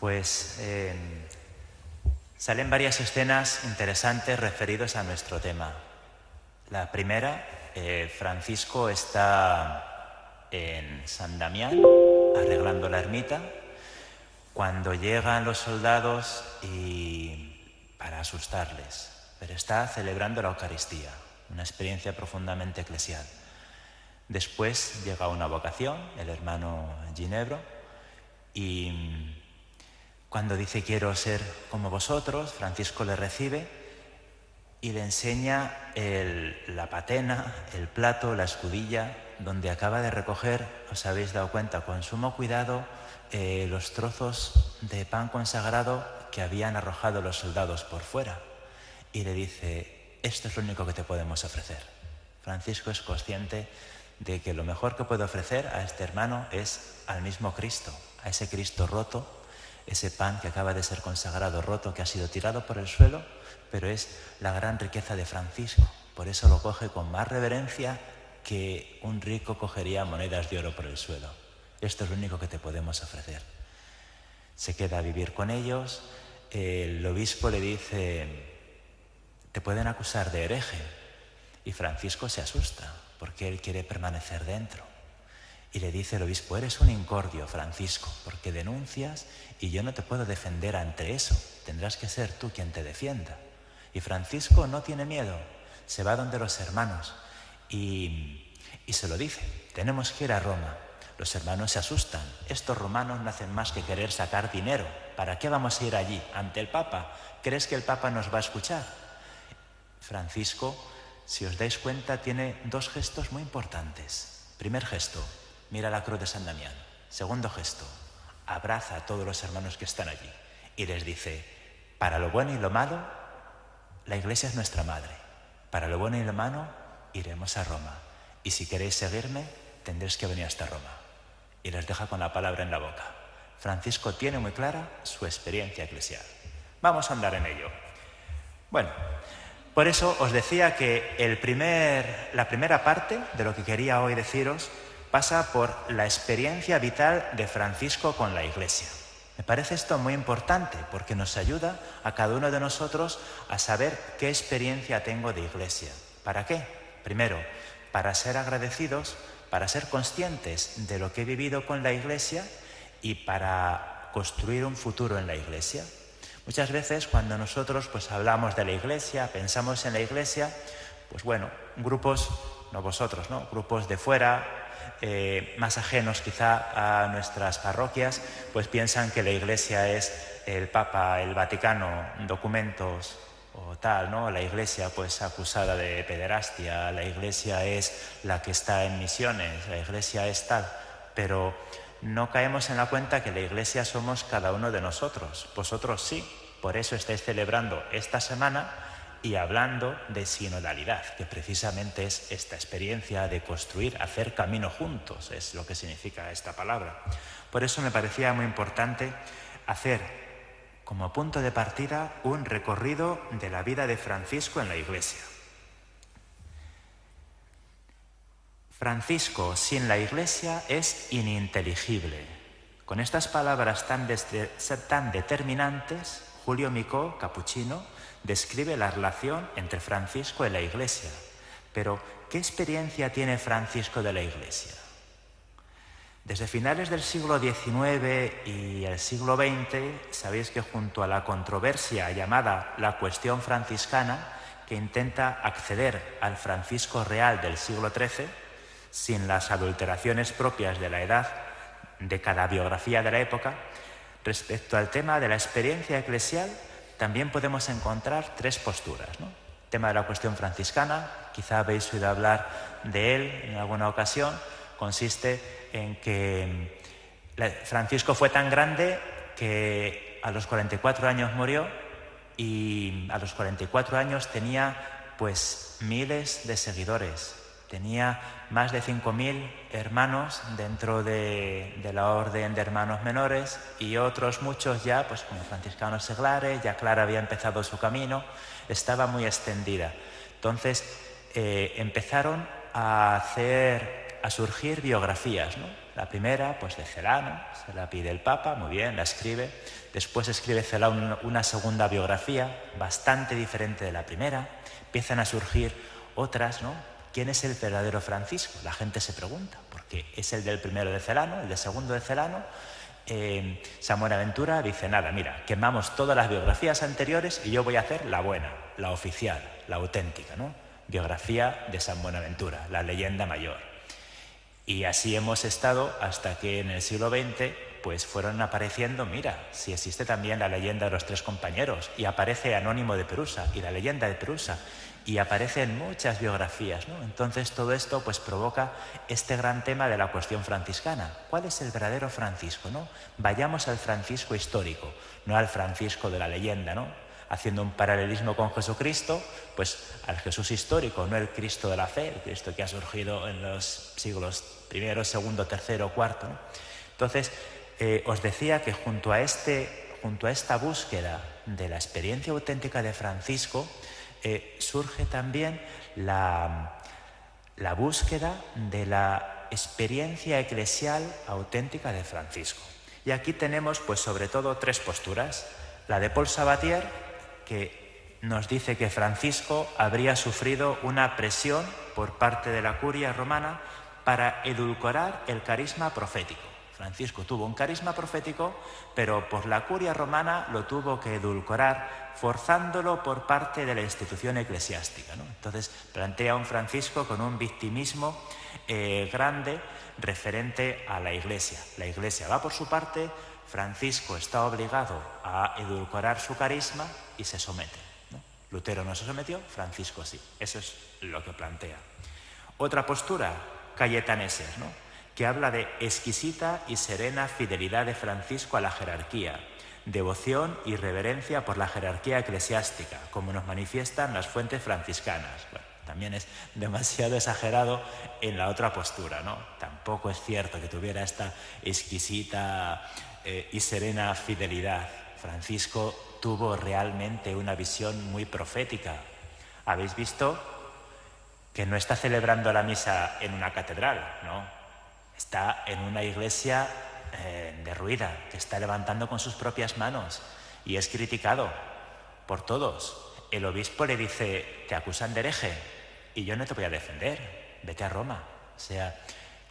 Pues salen varias escenas interesantes referidas a nuestro tema. La primera, Francisco está en San Damián arreglando la ermita cuando llegan los soldados para asustarles, pero está celebrando la Eucaristía, una experiencia profundamente eclesial. Después llega una vocación, el hermano Ginebro, y cuando dice quiero ser como vosotros, Francisco le recibe y le enseña la patena, el plato, la escudilla, donde acaba de recoger, os habéis dado cuenta, con sumo cuidado, los trozos de pan consagrado que habían arrojado los soldados por fuera. Y le dice, esto es lo único que te podemos ofrecer. Francisco es consciente de que lo mejor que puede ofrecer a este hermano es al mismo Cristo, a ese Cristo roto, ese pan que acaba de ser consagrado roto, que ha sido tirado por el suelo, pero es la gran riqueza de Francisco. Por eso lo coge con más reverencia que un rico cogería monedas de oro por el suelo. Esto es lo único que te podemos ofrecer. Se queda a vivir con ellos. El obispo le dice, te pueden acusar de hereje. Y Francisco se asusta, porque él quiere permanecer dentro. Y le dice el obispo, eres un incordio, Francisco, porque denuncias y yo no te puedo defender ante eso. Tendrás que ser tú quien te defienda. Y Francisco no tiene miedo, se va donde los hermanos y se lo dice, tenemos que ir a Roma. Los hermanos se asustan, estos romanos no hacen más que querer sacar dinero. ¿Para qué vamos a ir allí, ante el Papa? ¿Crees que el Papa nos va a escuchar? Francisco, si os dais cuenta, tiene dos gestos muy importantes. Primer gesto, mira la cruz de San Damián. Segundo gesto, abraza a todos los hermanos que están allí y les dice, para lo bueno y lo malo, la Iglesia es nuestra madre. Para lo bueno y lo malo, iremos a Roma. Y si queréis seguirme, tendréis que venir hasta Roma. Y les deja con la palabra en la boca. Francisco tiene muy clara su experiencia eclesial. Vamos a andar en ello. Bueno, por eso os decía que la primera parte de lo que quería hoy deciros pasa por la experiencia vital de Francisco con la Iglesia. Me parece esto muy importante porque nos ayuda a cada uno de nosotros a saber qué experiencia tengo de Iglesia. ¿Para qué? Primero, para ser agradecidos, para ser conscientes de lo que he vivido con la Iglesia y para construir un futuro en la Iglesia. Muchas veces cuando nosotros hablamos de la Iglesia, pensamos en la Iglesia, grupos, no vosotros, ¿no? Grupos de fuera, más ajenos quizá a nuestras parroquias, piensan que la Iglesia es el Papa, el Vaticano, documentos o tal, ¿no? La Iglesia acusada de pederastia, la Iglesia es la que está en misiones, la Iglesia es tal, pero no caemos en la cuenta que la Iglesia somos cada uno de nosotros. Vosotros sí, por eso estáis celebrando esta semana y hablando de sinodalidad, que precisamente es esta experiencia de construir, hacer camino juntos, es lo que significa esta palabra. Por eso me parecía muy importante hacer como punto de partida un recorrido de la vida de Francisco en la Iglesia. Francisco sin la Iglesia es ininteligible. Con estas palabras tan determinantes, Julio Micó, capuchino, describe la relación entre Francisco y la Iglesia. Pero, ¿qué experiencia tiene Francisco de la Iglesia? Desde finales del siglo XIX y el siglo XX, sabéis que junto a la controversia llamada la cuestión franciscana, que intenta acceder al Francisco real del siglo XIII, sin las adulteraciones propias de la edad de cada biografía de la época, respecto al tema de la experiencia eclesial, también podemos encontrar tres posturas, ¿no? El tema de la cuestión franciscana, quizá habéis oído hablar de él en alguna ocasión, consiste en que Francisco fue tan grande que a los 44 años murió y a los 44 años tenía miles de seguidores. Tenía más de 5.000 hermanos dentro de la orden de hermanos menores y otros muchos ya, como franciscanos seglares, ya Clara había empezado su camino, estaba muy extendida. Entonces empezaron a hacer a surgir biografías, ¿no? La primera, pues de Celano, se la pide el Papa, muy bien, la escribe. Después escribe Celano una segunda biografía, bastante diferente de la primera. Empiezan a surgir otras, ¿no? ¿Quién es el verdadero Francisco? La gente se pregunta, porque es el del primero de Celano, el del segundo de Celano. San Buenaventura dice, nada, mira, quemamos todas las biografías anteriores y yo voy a hacer la buena, la oficial, la auténtica, ¿no? Biografía de San Buenaventura, la leyenda mayor. Y así hemos estado hasta que en el siglo XX pues fueron apareciendo, mira, si existe también la leyenda de los tres compañeros, y aparece Anónimo de Perusa y la leyenda de Perusa, y aparecen muchas biografías, ¿no? Entonces todo esto pues provoca este gran tema de la cuestión franciscana. ¿Cuál es el verdadero Francisco, no? Vayamos al Francisco histórico, no al Francisco de la leyenda, ¿no? Haciendo un paralelismo con Jesucristo, pues al Jesús histórico, no el Cristo de la fe, el Cristo que ha surgido en los siglos I, segundo, tercero, cuarto, ¿no? Entonces, os decía que junto a esta búsqueda de la experiencia auténtica de Francisco, surge también la búsqueda de la experiencia eclesial auténtica de Francisco. Y aquí tenemos, pues sobre todo, tres posturas. La de Paul Sabatier, que nos dice que Francisco habría sufrido una presión por parte de la curia romana para edulcorar el carisma profético. Francisco tuvo un carisma profético, pero por la curia romana lo tuvo que edulcorar, forzándolo por parte de la institución eclesiástica, ¿no? Entonces plantea a un Francisco con un victimismo grande referente a la Iglesia. La Iglesia va por su parte, Francisco está obligado a edulcorar su carisma y se somete, ¿no? Lutero no se sometió, Francisco sí. Eso es lo que plantea. Otra postura, Cayetaneses, ¿no? Que habla de exquisita y serena fidelidad de Francisco a la jerarquía, devoción y reverencia por la jerarquía eclesiástica, como nos manifiestan las fuentes franciscanas. Bueno, también es demasiado exagerado en la otra postura, ¿no? Tampoco es cierto que tuviera esta exquisita y serena fidelidad. Francisco tuvo realmente una visión muy profética. ¿Habéis visto que no está celebrando la misa en una catedral, no? Está en una iglesia derruida, que está levantando con sus propias manos, y es criticado por todos. El obispo le dice, te acusan de hereje y yo no te voy a defender, vete a Roma. O sea,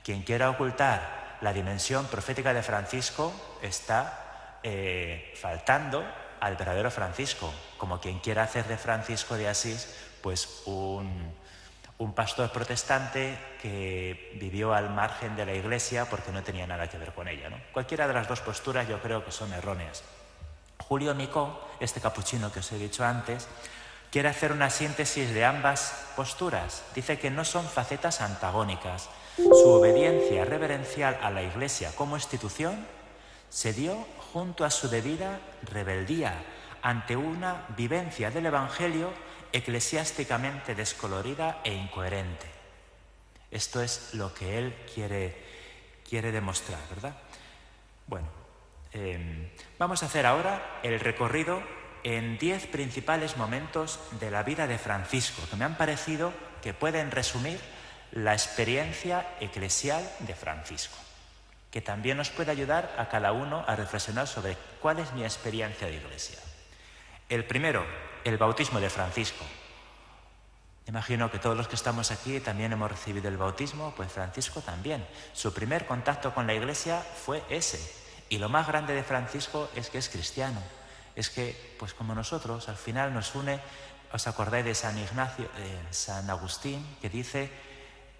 quien quiera ocultar la dimensión profética de Francisco está faltando al verdadero Francisco, como quien quiera hacer de Francisco de Asís pues un pastor protestante que vivió al margen de la Iglesia porque no tenía nada que ver con ella, ¿no? Cualquiera de las dos posturas yo creo que son erróneas. Julio Micó, este capuchino que os he dicho antes, quiere hacer una síntesis de ambas posturas. Dice que no son facetas antagónicas. Su obediencia reverencial a la Iglesia como institución se dio junto a su debida rebeldía ante una vivencia del Evangelio eclesiásticamente descolorida e incoherente. Esto es lo que él quiere demostrar, ¿verdad? Bueno, vamos a hacer ahora el recorrido en 10 principales momentos de la vida de Francisco, que me han parecido que pueden resumir la experiencia eclesial de Francisco, que también nos puede ayudar a cada uno a reflexionar sobre cuál es mi experiencia de Iglesia. El primero, el bautismo de Francisco. Imagino que todos los que estamos aquí también hemos recibido el bautismo, pues Francisco también. Su primer contacto con la Iglesia fue ese. Y lo más grande de Francisco es que es cristiano. Es que, pues como nosotros, al final nos une. ¿Os acordáis de San Ignacio, San Agustín, que dice,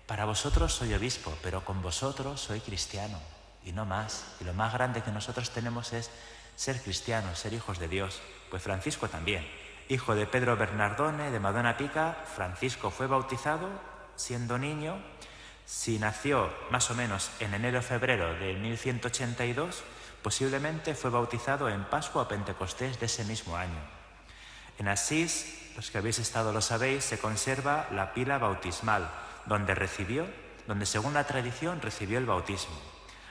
para vosotros soy obispo, pero con vosotros soy cristiano, y no más? Y lo más grande que nosotros tenemos es ser cristianos, ser hijos de Dios. Pues Francisco también. Hijo de Pedro Bernardone, de Madonna Pica, Francisco fue bautizado siendo niño. Si nació más o menos en enero o febrero de 1182, posiblemente fue bautizado en Pascua o Pentecostés de ese mismo año. En Asís, los que habéis estado lo sabéis, se conserva la pila bautismal, donde según la tradición recibió el bautismo,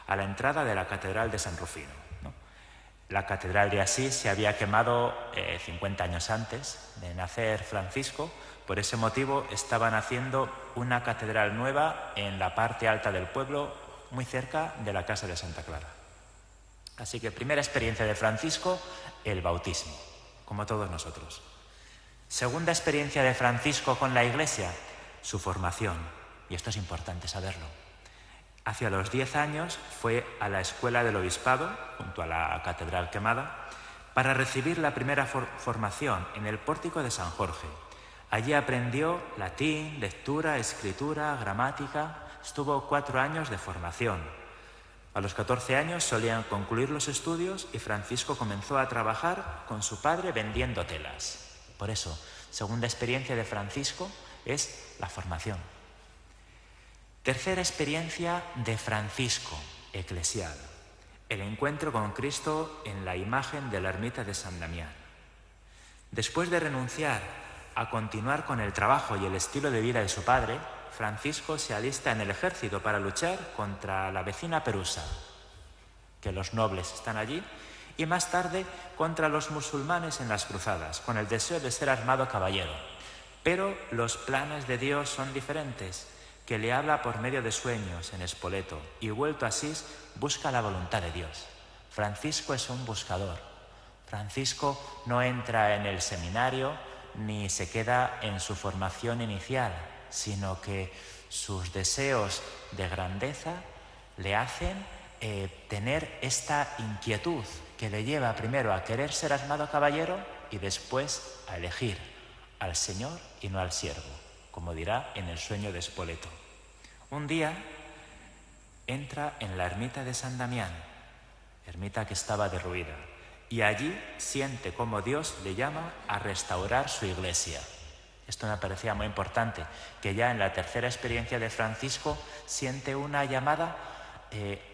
a la entrada de la Catedral de San Rufino, ¿no? La catedral de Asís se había quemado 50 años antes de nacer Francisco. Por ese motivo estaban haciendo una catedral nueva en la parte alta del pueblo, muy cerca de la casa de Santa Clara. Así que primera experiencia de Francisco, el bautismo, como todos nosotros. Segunda experiencia de Francisco con la Iglesia, su formación. Y esto es importante saberlo. Hacia los 10 años fue a la escuela del obispado, junto a la catedral quemada, para recibir la primera formación en el pórtico de San Jorge. Allí aprendió latín, lectura, escritura, gramática. Estuvo 4 años de formación. A los 14 años solían concluir los estudios y Francisco comenzó a trabajar con su padre vendiendo telas. Por eso, segunda experiencia de Francisco es la formación. Tercera experiencia de Francisco, eclesial. El encuentro con Cristo en la imagen de la ermita de San Damián. Después de renunciar a continuar con el trabajo y el estilo de vida de su padre, Francisco se alista en el ejército para luchar contra la vecina Perusa, que los nobles están allí, y más tarde contra los musulmanes en las cruzadas, con el deseo de ser armado caballero. Pero los planes de Dios son diferentes, que le habla por medio de sueños en Spoleto, y vuelto a Asís busca la voluntad de Dios. Francisco es un buscador. Francisco no entra en el seminario ni se queda en su formación inicial, sino que sus deseos de grandeza le hacen tener esta inquietud que le lleva primero a querer ser armado caballero y después a elegir al Señor y no al siervo, como dirá en el sueño de Spoleto. Un día entra en la ermita de San Damián, ermita que estaba derruida, y allí siente cómo Dios le llama a restaurar su iglesia. Esto me parecía muy importante, que ya en la tercera experiencia de Francisco siente una llamada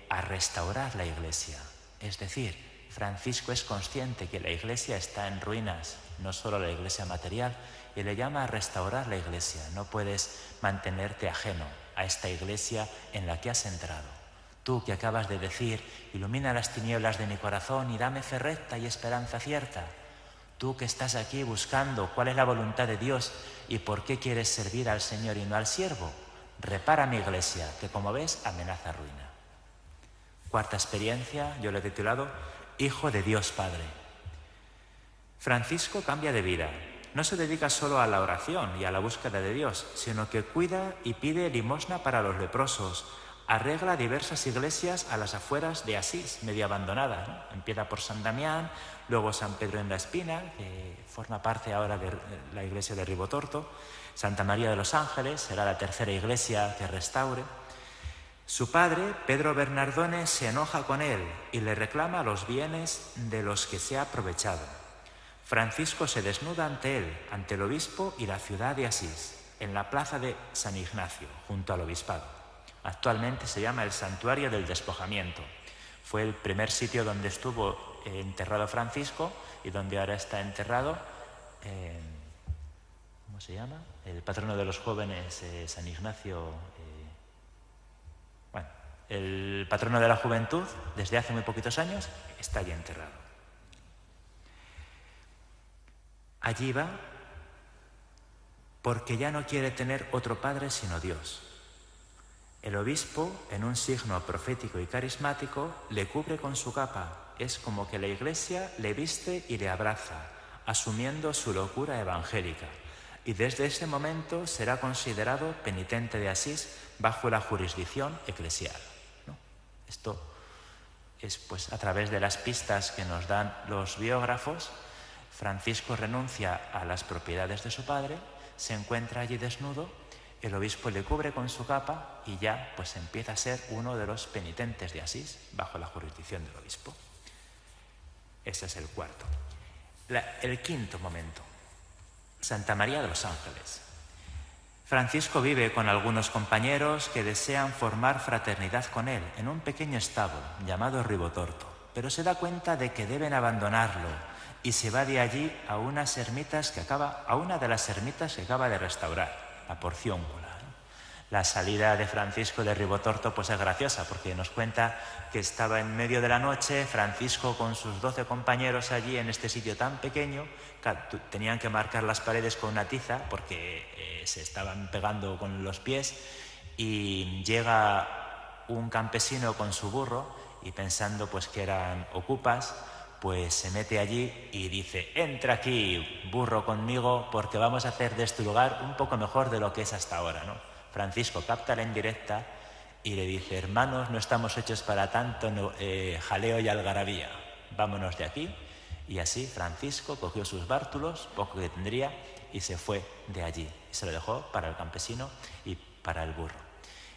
a restaurar la iglesia. Es decir, Francisco es consciente que la iglesia está en ruinas, no solo la iglesia material, y le llama a restaurar la iglesia. No puedes mantenerte ajeno a esta iglesia en la que has entrado. Tú que acabas de decir, ilumina las tinieblas de mi corazón y dame fe recta y esperanza cierta. Tú que estás aquí buscando cuál es la voluntad de Dios y por qué quieres servir al Señor y no al siervo, repara mi iglesia, que como ves amenaza ruina. Cuarta experiencia, yo le he titulado Hijo de Dios Padre. Francisco cambia de vida. No se dedica solo a la oración y a la búsqueda de Dios, sino que cuida y pide limosna para los leprosos. Arregla diversas iglesias a las afueras de Asís, medio abandonadas, ¿no? Empieza por San Damián, luego San Pedro en la Espina, que forma parte ahora de la iglesia de Ribotorto. Santa María de los Ángeles será la tercera iglesia que restaure. Su padre, Pedro Bernardone, se enoja con él y le reclama los bienes de los que se ha aprovechado. Francisco se desnuda ante él, ante el obispo y la ciudad de Asís, en la plaza de San Ignacio, junto al obispado. Actualmente se llama el Santuario del Despojamiento. Fue el primer sitio donde estuvo enterrado Francisco y donde ahora está enterrado, ¿cómo se llama? El patrono de los jóvenes, San Ignacio. El patrono de la juventud, desde hace muy poquitos años, está allí enterrado. Allí va porque ya no quiere tener otro padre sino Dios. El obispo, en un signo profético y carismático, le cubre con su capa. Es como que la iglesia le viste y le abraza, asumiendo su locura evangélica. Y desde ese momento será considerado penitente de Asís bajo la jurisdicción eclesial. Esto es pues a través de las pistas que nos dan los biógrafos. Francisco renuncia a las propiedades de su padre, se encuentra allí desnudo, el obispo le cubre con su capa y ya pues empieza a ser uno de los penitentes de Asís bajo la jurisdicción del obispo. Ese es el cuarto. El quinto momento, Santa María de los Ángeles. Francisco vive con algunos compañeros que desean formar fraternidad con él en un pequeño establo llamado Ribotorto, pero se da cuenta de que deben abandonarlo y se va de allí a una de las ermitas que acaba de restaurar, la Porciúncula. La salida de Francisco de Ribotorto pues es graciosa, porque nos cuenta que estaba en medio de la noche, Francisco con sus 12 compañeros allí en este sitio tan pequeño, tenían que marcar las paredes con una tiza porque se estaban pegando con los pies, y llega un campesino con su burro y pensando pues que eran ocupas, pues se mete allí y dice: entra aquí, burro, conmigo, porque vamos a hacer de este lugar un poco mejor de lo que es hasta ahora, ¿no? Francisco capta la indirecta y le dice: hermanos, no estamos hechos para tanto jaleo y algarabía, vámonos de aquí. Y así Francisco cogió sus bártulos, poco que tendría, y se fue de allí. Y se lo dejó para el campesino y para el burro.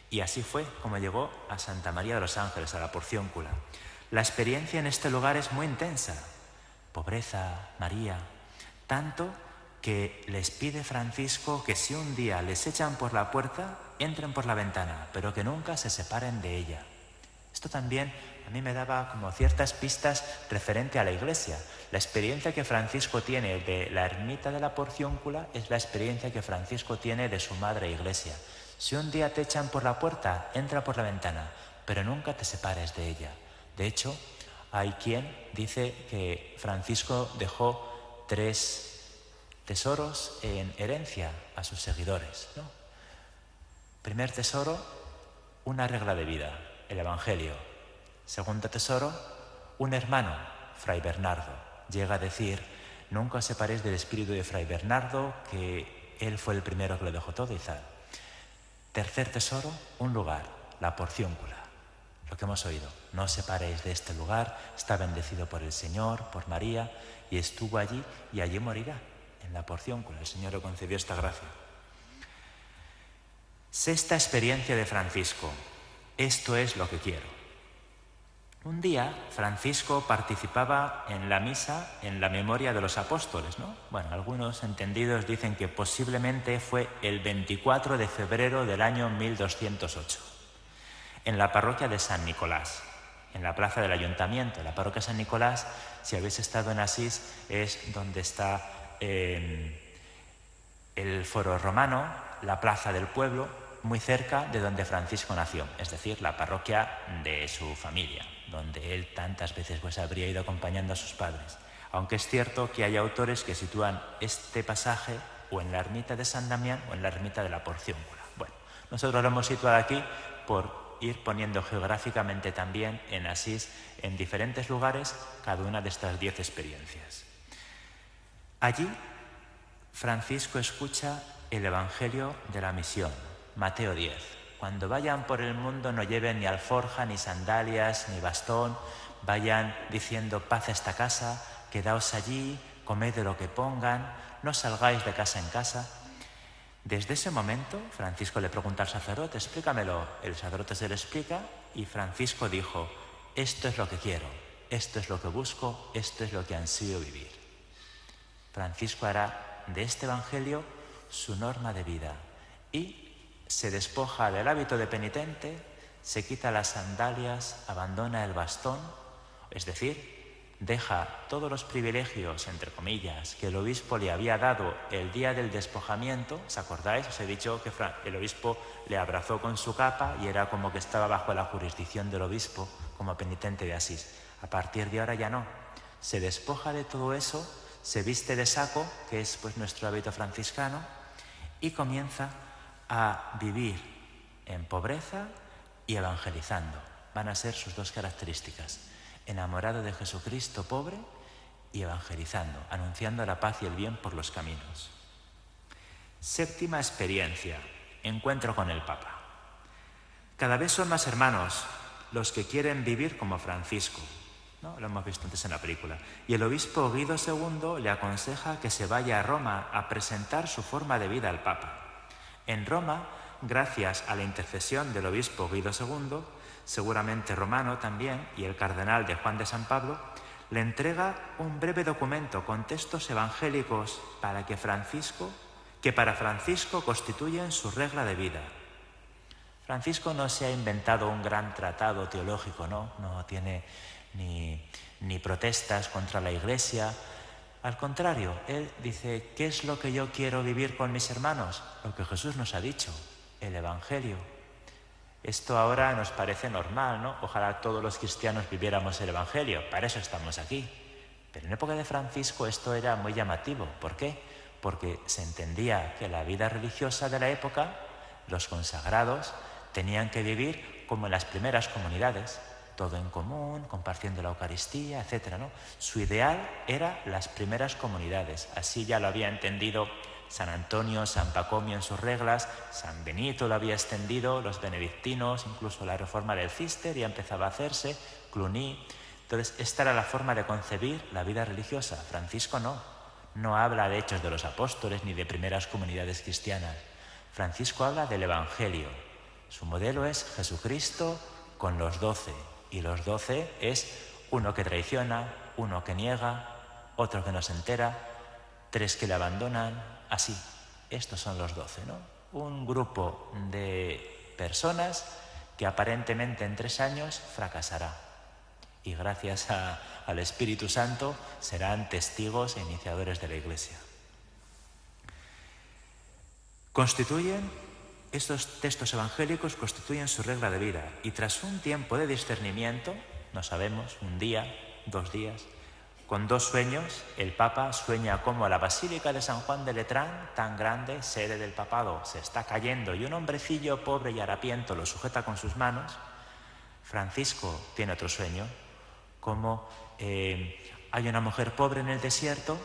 Y así fue como llegó a Santa María de los Ángeles, a la Porciúncula. La experiencia en este lugar es muy intensa. Pobreza, María, tanto que les pide Francisco que si un día les echan por la puerta, entren por la ventana, pero que nunca se separen de ella. Esto también a mí me daba como ciertas pistas referente a la Iglesia. La experiencia que Francisco tiene de la ermita de la Porciúncula es la experiencia que Francisco tiene de su madre Iglesia. Si un día te echan por la puerta, entra por la ventana, pero nunca te separes de ella. De hecho, hay quien dice que Francisco dejó 3 tesoros en herencia a sus seguidores, ¿no? Primer tesoro, una regla de vida, el Evangelio. Segundo tesoro, un hermano, Fray Bernardo. Llega a decir: nunca os separéis del espíritu de Fray Bernardo, que él fue el primero que lo dejó todo y tal. Tercer tesoro, un lugar, la Porciúncula. Lo que hemos oído: no os separéis de este lugar, está bendecido por el Señor, por María, y estuvo allí y allí morirá, en la Porciúncula. El Señor le concedió esta gracia. Sexta experiencia de Francisco: esto es lo que quiero. Un día Francisco participaba en la misa en la memoria de los apóstoles, ¿no? Bueno, algunos entendidos dicen que posiblemente fue el 24 de febrero del año 1208, en la parroquia de San Nicolás, en la plaza del ayuntamiento. La parroquia de San Nicolás, si habéis estado en Asís, es donde está el foro romano, la plaza del pueblo, muy cerca de donde Francisco nació, es decir, la parroquia de su familia, donde él tantas veces pues habría ido acompañando a sus padres. Aunque es cierto que hay autores que sitúan este pasaje o en la ermita de San Damián o en la ermita de la Porciúncula. Bueno, nosotros lo hemos situado aquí por ir poniendo geográficamente también en Asís, en diferentes lugares, cada una de estas 10 experiencias. Allí Francisco escucha el Evangelio de la misión, Mateo 10. Cuando vayan por el mundo no lleven ni alforja, ni sandalias, ni bastón, vayan diciendo: paz a esta casa, quedaos allí, comed de lo que pongan, no salgáis de casa en casa. Desde ese momento, Francisco le pregunta al sacerdote: explícamelo. El sacerdote se lo explica y Francisco dijo: esto es lo que quiero, esto es lo que busco, esto es lo que ansío vivir. Francisco hará de este Evangelio su norma de vida y se despoja del hábito de penitente, se quita las sandalias, abandona el bastón, es decir, deja todos los privilegios, entre comillas, que el obispo le había dado el día del despojamiento. ¿Os acordáis? Os he dicho que el obispo le abrazó con su capa y era como que estaba bajo la jurisdicción del obispo como penitente de Asís. A partir de ahora ya no. Se despoja de todo eso, se viste de saco, que es pues nuestro hábito franciscano, y comienza a vivir en pobreza y evangelizando. Van a ser sus 2 características: enamorado de Jesucristo, pobre, y evangelizando, anunciando la paz y el bien por los caminos. Séptima experiencia: encuentro con el Papa. Cada vez son más hermanos los que quieren vivir como Francisco, ¿no? Lo hemos visto antes en la película. Y el obispo Guido II le aconseja que se vaya a Roma a presentar su forma de vida al Papa. En Roma, gracias a la intercesión del obispo Guido II, seguramente romano también, y el cardenal de Juan de San Pablo, le entrega un breve documento con textos evangélicos que para Francisco constituyen su regla de vida. Francisco no se ha inventado un gran tratado teológico, no tiene ni protestas contra la Iglesia. Al contrario, él dice: ¿qué es lo que yo quiero vivir con mis hermanos? Lo que Jesús nos ha dicho: el Evangelio. Esto ahora nos parece normal, ¿no? Ojalá todos los cristianos viviéramos el Evangelio, para eso estamos aquí. Pero en época de Francisco esto era muy llamativo. ¿Por qué? Porque se entendía que la vida religiosa de la época, los consagrados, tenían que vivir como en las primeras comunidades, todo en común, compartiendo la Eucaristía, etc., ¿no? Su ideal era las primeras comunidades. Así ya lo había entendido San Antonio, San Pacomio en sus reglas, San Benito lo había extendido, los benedictinos, incluso la reforma del Cister ya empezaba a hacerse, Cluny. Entonces, esta era la forma de concebir la vida religiosa. Francisco no habla de Hechos de los Apóstoles ni de primeras comunidades cristianas. Francisco habla del Evangelio. Su modelo es Jesucristo con los 12. Y los 12 es uno que traiciona, uno que niega, otro que no se entera, 3 que le abandonan, así. Estos son los 12, ¿no? Un grupo de personas que aparentemente en 3 años fracasará. Y gracias al Espíritu Santo serán testigos e iniciadores de la Iglesia. Estos textos evangélicos constituyen su regla de vida y tras un tiempo de discernimiento, no sabemos, un día, 2 días, con 2 sueños, el Papa sueña como la Basílica de San Juan de Letrán, tan grande, sede del papado, se está cayendo y un hombrecillo pobre y harapiento lo sujeta con sus manos. Francisco tiene otro sueño, como hay una mujer pobre en el desierto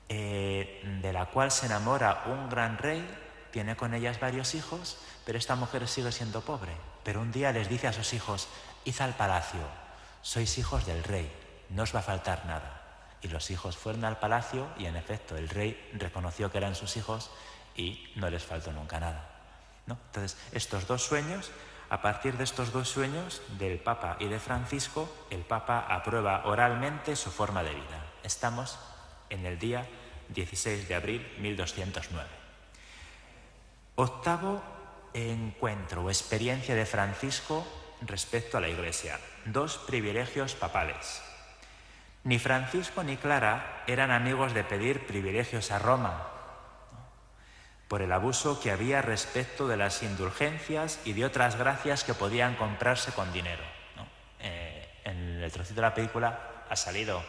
de la cual se enamora un gran rey, tiene con ellas varios hijos, pero esta mujer sigue siendo pobre. Pero un día les dice a sus hijos, id al palacio, sois hijos del rey, no os va a faltar nada. Y los hijos fueron al palacio y en efecto el rey reconoció que eran sus hijos y no les faltó nunca nada, ¿no? Entonces, estos 2 sueños, a partir de estos 2 sueños del Papa y de Francisco, el Papa aprueba oralmente su forma de vida. Estamos en el día 16 de abril 1209. Octavo encuentro o experiencia de Francisco respecto a la Iglesia. 2 privilegios papales. Ni Francisco ni Clara eran amigos de pedir privilegios a Roma, por el abuso que había respecto de las indulgencias y de otras gracias que podían comprarse con dinero, ¿no? En el trocito de la película ha salido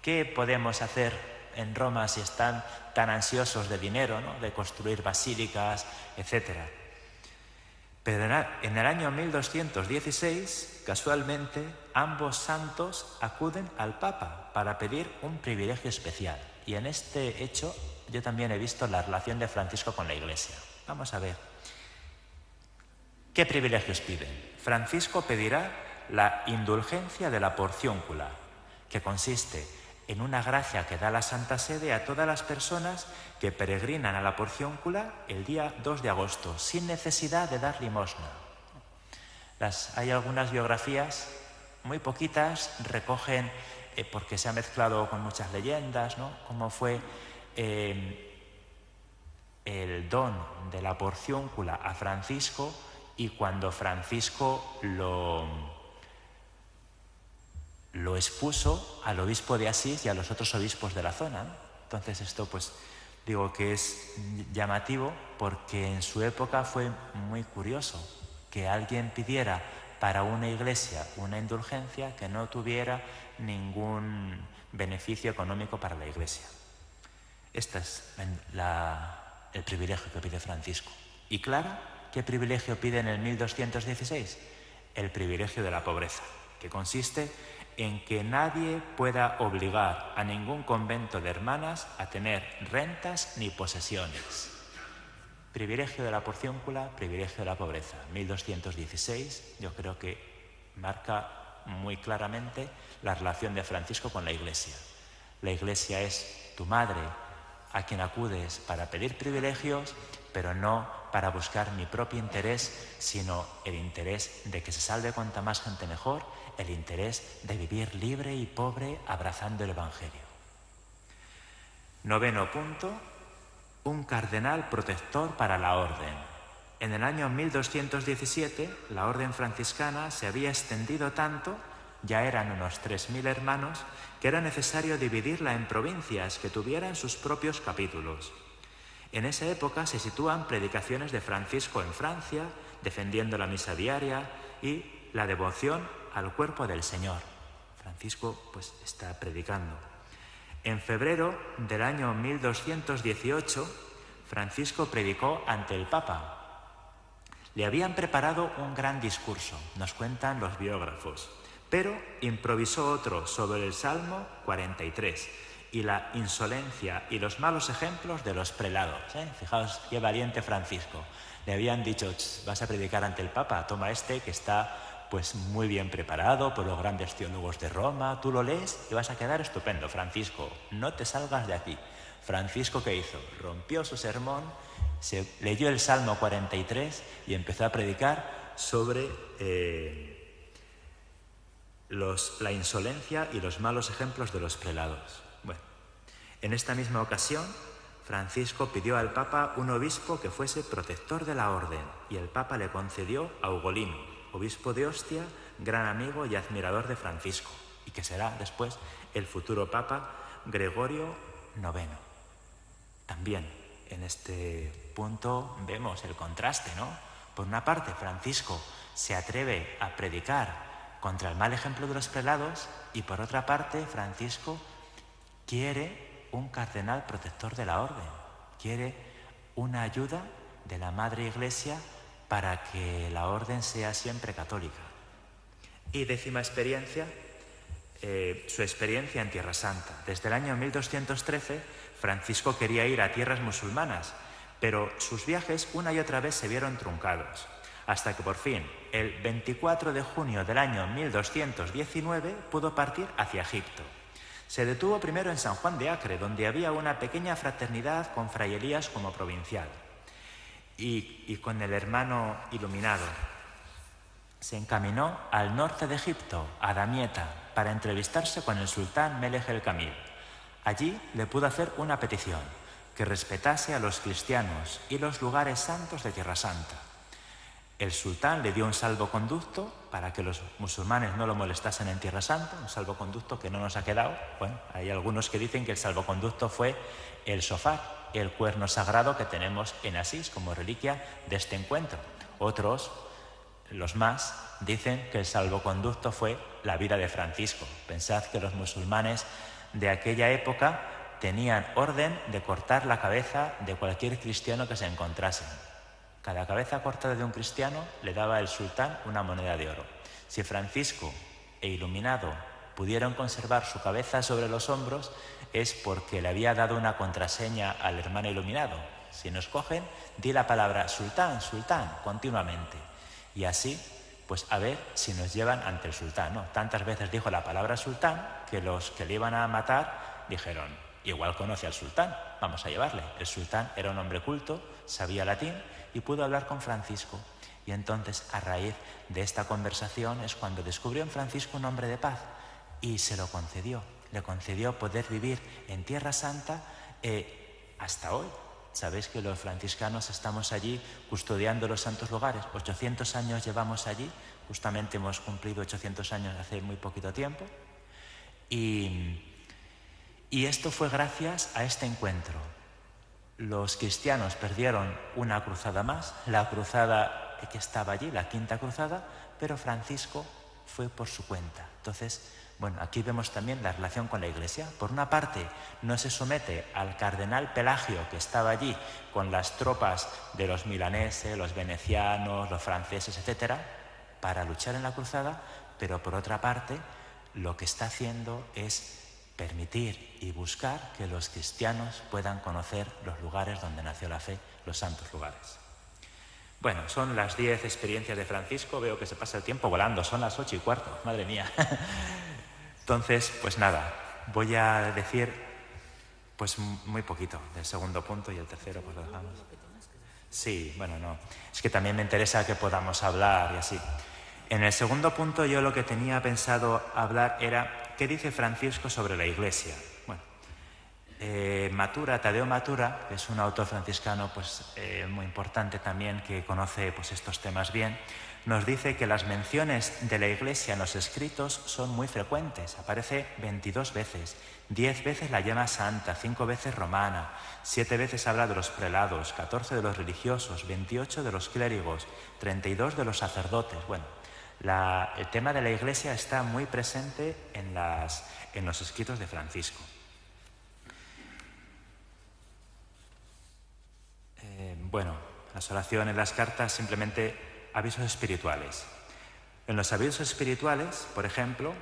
¿qué podemos hacer en Roma si están tan ansiosos de dinero, ¿no? De construir basílicas, etc.? Pero en el año 1216, casualmente, ambos santos acuden al Papa para pedir un privilegio especial. Y en este hecho yo también he visto la relación de Francisco con la Iglesia. Vamos a ver. ¿Qué privilegios piden? Francisco pedirá la indulgencia de la porciúncula, que consiste en una gracia que da la Santa Sede a todas las personas que peregrinan a la porciúncula el día 2 de agosto, sin necesidad de dar limosna. Hay algunas biografías, muy poquitas, recogen, porque se ha mezclado con muchas leyendas, ¿no? Cómo fue el don de la porciúncula a Francisco y cuando Francisco lo expuso al obispo de Asís y a los otros obispos de la zona, ¿no? Entonces esto pues digo que es llamativo porque en su época fue muy curioso que alguien pidiera para una iglesia una indulgencia que no tuviera ningún beneficio económico para la iglesia. Este es el privilegio que pide Francisco. ¿Y Clara? ¿Qué privilegio pide en el 1216? El privilegio de la pobreza, que consiste en que nadie pueda obligar a ningún convento de hermanas a tener rentas ni posesiones. Privilegio de la porciúncula, privilegio de la pobreza. 1216, yo creo que marca muy claramente la relación de Francisco con la Iglesia. La Iglesia es tu madre, a quien acudes para pedir privilegios, pero no para buscar mi propio interés, sino el interés de que se salve cuanta más gente mejor, el interés de vivir libre y pobre abrazando el Evangelio. 9º punto, un cardenal protector para la orden. En el año 1217, la orden franciscana se había extendido tanto, ya eran unos 3.000 hermanos, que era necesario dividirla en provincias que tuvieran sus propios capítulos. En esa época se sitúan predicaciones de Francisco en Francia, defendiendo la misa diaria y la devoción al cuerpo del Señor. Francisco pues está predicando. En febrero del año 1218, Francisco predicó ante el Papa. Le habían preparado un gran discurso, nos cuentan los biógrafos, pero improvisó otro sobre el Salmo 43 y la insolencia y los malos ejemplos de los prelados. Fijaos qué valiente Francisco. Le habían dicho, vas a predicar ante el Papa, toma este que está pues muy bien preparado por los grandes teólogos de Roma, tú lo lees y vas a quedar estupendo. Francisco, no te salgas de aquí. Francisco, ¿qué hizo? Rompió su sermón, se leyó el Salmo 43 y empezó a predicar sobre la insolencia y los malos ejemplos de los prelados. Bueno, en esta misma ocasión, Francisco pidió al Papa un obispo que fuese protector de la orden y el Papa le concedió a Ugolino, obispo de Ostia, gran amigo y admirador de Francisco, y que será después el futuro Papa Gregorio IX. También en este punto vemos el contraste, ¿no? Por una parte, Francisco se atreve a predicar contra el mal ejemplo de los prelados y por otra parte, Francisco quiere un cardenal protector de la orden, quiere una ayuda de la Madre Iglesia para que la orden sea siempre católica. Y décima experiencia, su experiencia en Tierra Santa. Desde el año 1213, Francisco quería ir a tierras musulmanas, pero sus viajes una y otra vez se vieron truncados, hasta que por fin, el 24 de junio del año 1219, pudo partir hacia Egipto. Se detuvo primero en San Juan de Acre, donde había una pequeña fraternidad con Fray Elías como provincial, y con el hermano iluminado. Se encaminó al norte de Egipto, a Damieta, para entrevistarse con el sultán Melech el-Kamil. Allí le pudo hacer una petición, que respetase a los cristianos y los lugares santos de Tierra Santa. El sultán le dio un salvoconducto para que los musulmanes no lo molestasen en Tierra Santa, un salvoconducto que no nos ha quedado. Bueno, hay algunos que dicen que el salvoconducto fue el shofar, el cuerno sagrado que tenemos en Asís como reliquia de este encuentro. Otros, los más, dicen que el salvoconducto fue la vida de Francisco. Pensad que los musulmanes de aquella época tenían orden de cortar la cabeza de cualquier cristiano que se encontrasen. Cada cabeza cortada de un cristiano le daba el sultán una moneda de oro. Si Francisco e Iluminado pudieron conservar su cabeza sobre los hombros es porque le había dado una contraseña al hermano Iluminado. Si nos cogen, di la palabra sultán, sultán, continuamente. Y así, pues a ver si nos llevan ante el sultán, ¿no? Tantas veces dijo la palabra sultán que los que le iban a matar dijeron, igual conoce al sultán, vamos a llevarle. El sultán era un hombre culto, sabía latín y pudo hablar con Francisco. Y entonces, a raíz de esta conversación, es cuando descubrió en Francisco un hombre de paz y se lo concedió. Le concedió poder vivir en Tierra Santa hasta hoy. Sabéis que los franciscanos estamos allí custodiando los santos lugares. 800 años llevamos allí, justamente hemos cumplido 800 años hace muy poquito tiempo. Y esto fue gracias a este encuentro. Los cristianos perdieron una cruzada más, la cruzada que estaba allí, la quinta cruzada, pero Francisco fue por su cuenta. Entonces, bueno, aquí vemos también la relación con la Iglesia. Por una parte, no se somete al cardenal Pelagio, que estaba allí con las tropas de los milaneses, los venecianos, los franceses, etcétera, para luchar en la cruzada, pero por otra parte, lo que está haciendo es permitir y buscar que los cristianos puedan conocer los lugares donde nació la fe, los santos lugares. Bueno, son las 10 experiencias de Francisco, veo que se pasa el tiempo volando, son las 8:15, madre mía. Entonces, pues nada, voy a decir pues muy poquito del segundo punto y el tercero pues lo dejamos. Sí, bueno, no, es que también me interesa que podamos hablar y así. En el segundo punto yo lo que tenía pensado hablar era ¿qué dice Francisco sobre la Iglesia? Bueno, Tadeo Matura, que es un autor franciscano muy importante también, que conoce estos temas bien, nos dice que las menciones de la Iglesia en los escritos son muy frecuentes. Aparece 22 veces, 10 veces la llama santa, 5 veces romana, 7 veces habla de los prelados, 14 de los religiosos, 28 de los clérigos, 32 de los sacerdotes. Bueno, el tema de la Iglesia está muy presente en los escritos de Francisco. Las oraciones, las cartas, simplemente avisos espirituales. En los avisos espirituales, por ejemplo,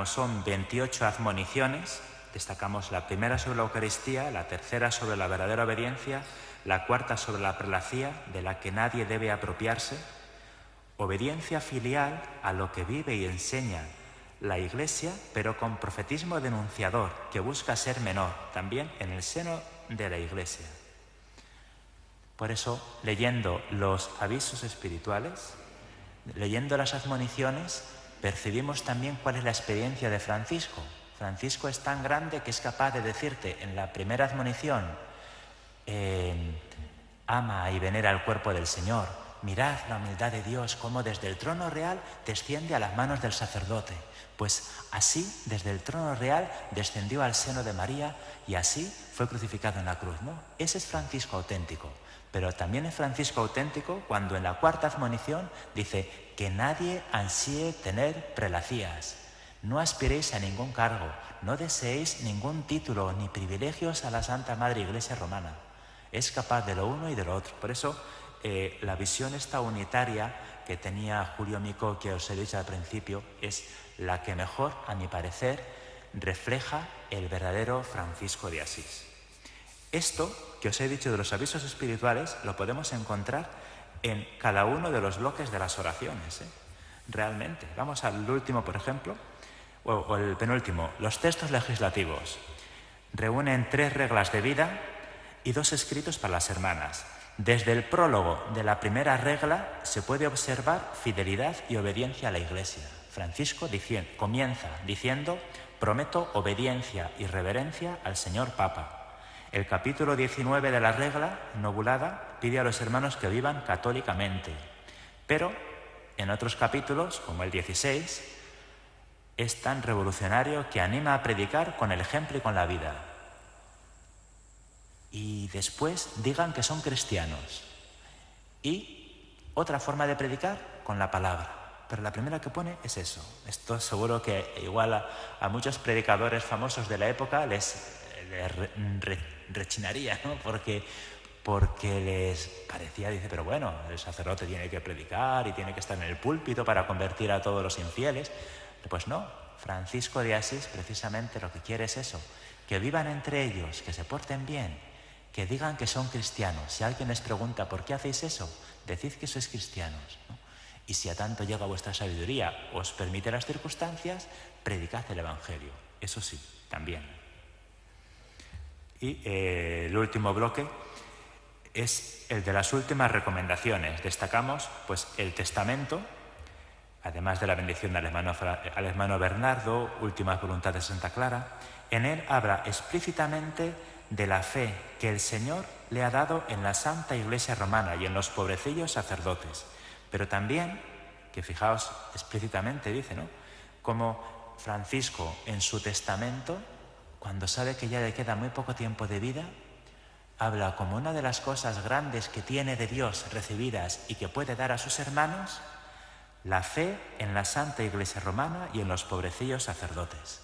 son 28 admoniciones. Destacamos la primera sobre la Eucaristía, la tercera sobre la verdadera obediencia, la cuarta sobre la prelacía, de la que nadie debe apropiarse. Obediencia filial a lo que vive y enseña la Iglesia, pero con profetismo denunciador, que busca ser menor, también en el seno de la Iglesia. Por eso, leyendo los avisos espirituales, leyendo las admoniciones, percibimos también cuál es la experiencia de Francisco. Francisco es tan grande que es capaz de decirte en la primera admonición: ama y venera el cuerpo del Señor. Mirad la humildad de Dios, cómo desde el trono real desciende a las manos del sacerdote. Pues así, desde el trono real, descendió al seno de María y así fue crucificado en la cruz, ¿no? Ese es Francisco auténtico. Pero también es Francisco auténtico cuando en la cuarta admonición dice que nadie ansíe tener prelacías. No aspiréis a ningún cargo, no deseéis ningún título ni privilegios a la Santa Madre Iglesia Romana. Es capaz de lo uno y de lo otro. Por eso la visión esta unitaria que tenía Julio Micó, que os he dicho al principio, es la que mejor, a mi parecer, refleja el verdadero Francisco de Asís. Esto que os he dicho de los avisos espirituales lo podemos encontrar en cada uno de los bloques de las oraciones, realmente. Vamos al último, por ejemplo, o el penúltimo. Los textos legislativos reúnen 3 reglas de vida y 2 escritos para las hermanas. Desde el prólogo de la primera regla se puede observar fidelidad y obediencia a la Iglesia. Francisco comienza diciendo: prometo obediencia y reverencia al señor Papa. El capítulo 19 de la regla novulada pide a los hermanos que vivan católicamente, pero en otros capítulos, como el 16, es tan revolucionario que anima a predicar con el ejemplo y con la vida. Y después digan que son cristianos. Y otra forma de predicar, con la palabra. Pero la primera que pone es eso. Esto seguro que igual a muchos predicadores famosos de la época les rechinaría, ¿no? Porque les parecía, dice, pero bueno, el sacerdote tiene que predicar y tiene que estar en el púlpito para convertir a todos los infieles. Pues no, Francisco de Asís precisamente lo que quiere es eso, que vivan entre ellos, que se porten bien, que digan que son cristianos. Si alguien les pregunta ¿por qué hacéis eso?, decid que sois cristianos, ¿no? Y si a tanto llega vuestra sabiduría, os permite las circunstancias, predicad el Evangelio. Eso sí, también. Y el último bloque es el de las últimas recomendaciones. Destacamos el testamento, además de la bendición al hermano Bernardo, últimas voluntades de Santa Clara. En él habla explícitamente de la fe que el Señor le ha dado en la Santa Iglesia Romana y en los pobrecillos sacerdotes. Pero también, que fijaos explícitamente dice, ¿no?, como Francisco en su testamento, cuando sabe que ya le queda muy poco tiempo de vida, habla como una de las cosas grandes que tiene de Dios recibidas y que puede dar a sus hermanos, la fe en la Santa Iglesia Romana y en los pobrecillos sacerdotes.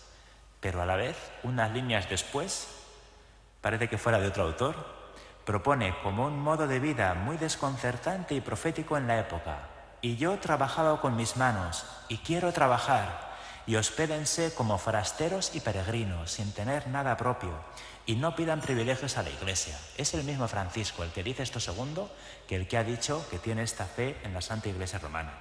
Pero a la vez, unas líneas después, parece que fuera de otro autor, propone como un modo de vida muy desconcertante y profético en la época: y yo trabajaba con mis manos, y quiero trabajar, y hospédense como forasteros y peregrinos, sin tener nada propio, y no pidan privilegios a la Iglesia. Es el mismo Francisco el que dice esto segundo que el que ha dicho que tiene esta fe en la Santa Iglesia Romana.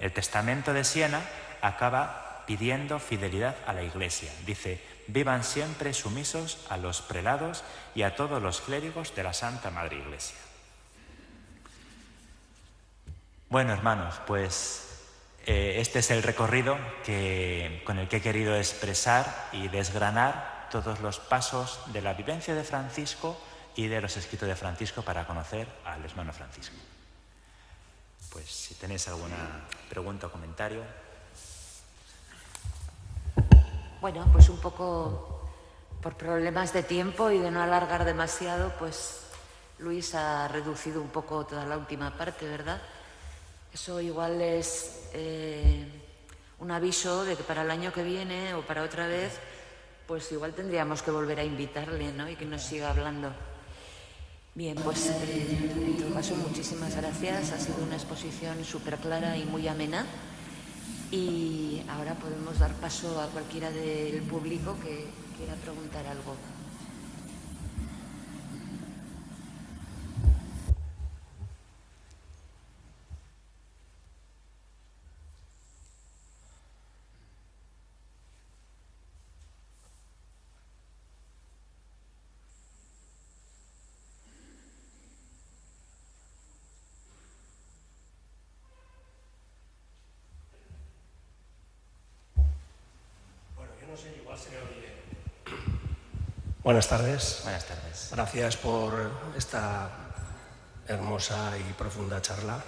El testamento de Siena acaba pidiendo fidelidad a la Iglesia. Dice: vivan siempre sumisos a los prelados y a todos los clérigos de la Santa Madre Iglesia. Bueno, hermanos, este es el recorrido con el que he querido expresar y desgranar todos los pasos de la vivencia de Francisco y de los escritos de Francisco para conocer al hermano Francisco. Pues si tenéis alguna pregunta o comentario. Bueno, pues un poco por problemas de tiempo y de no alargar demasiado, pues Luis ha reducido un poco toda la última parte, ¿verdad? Eso igual es un aviso de que para el año que viene o para otra vez, pues igual tendríamos que volver a invitarle, ¿no? Y que nos siga hablando. Bien, pues en todo caso, muchísimas gracias. Ha sido una exposición súper clara y muy amena. Y ahora podemos dar paso a cualquiera del público que quiera preguntar algo. Buenas tardes. Buenas tardes. Gracias por esta hermosa y profunda charla.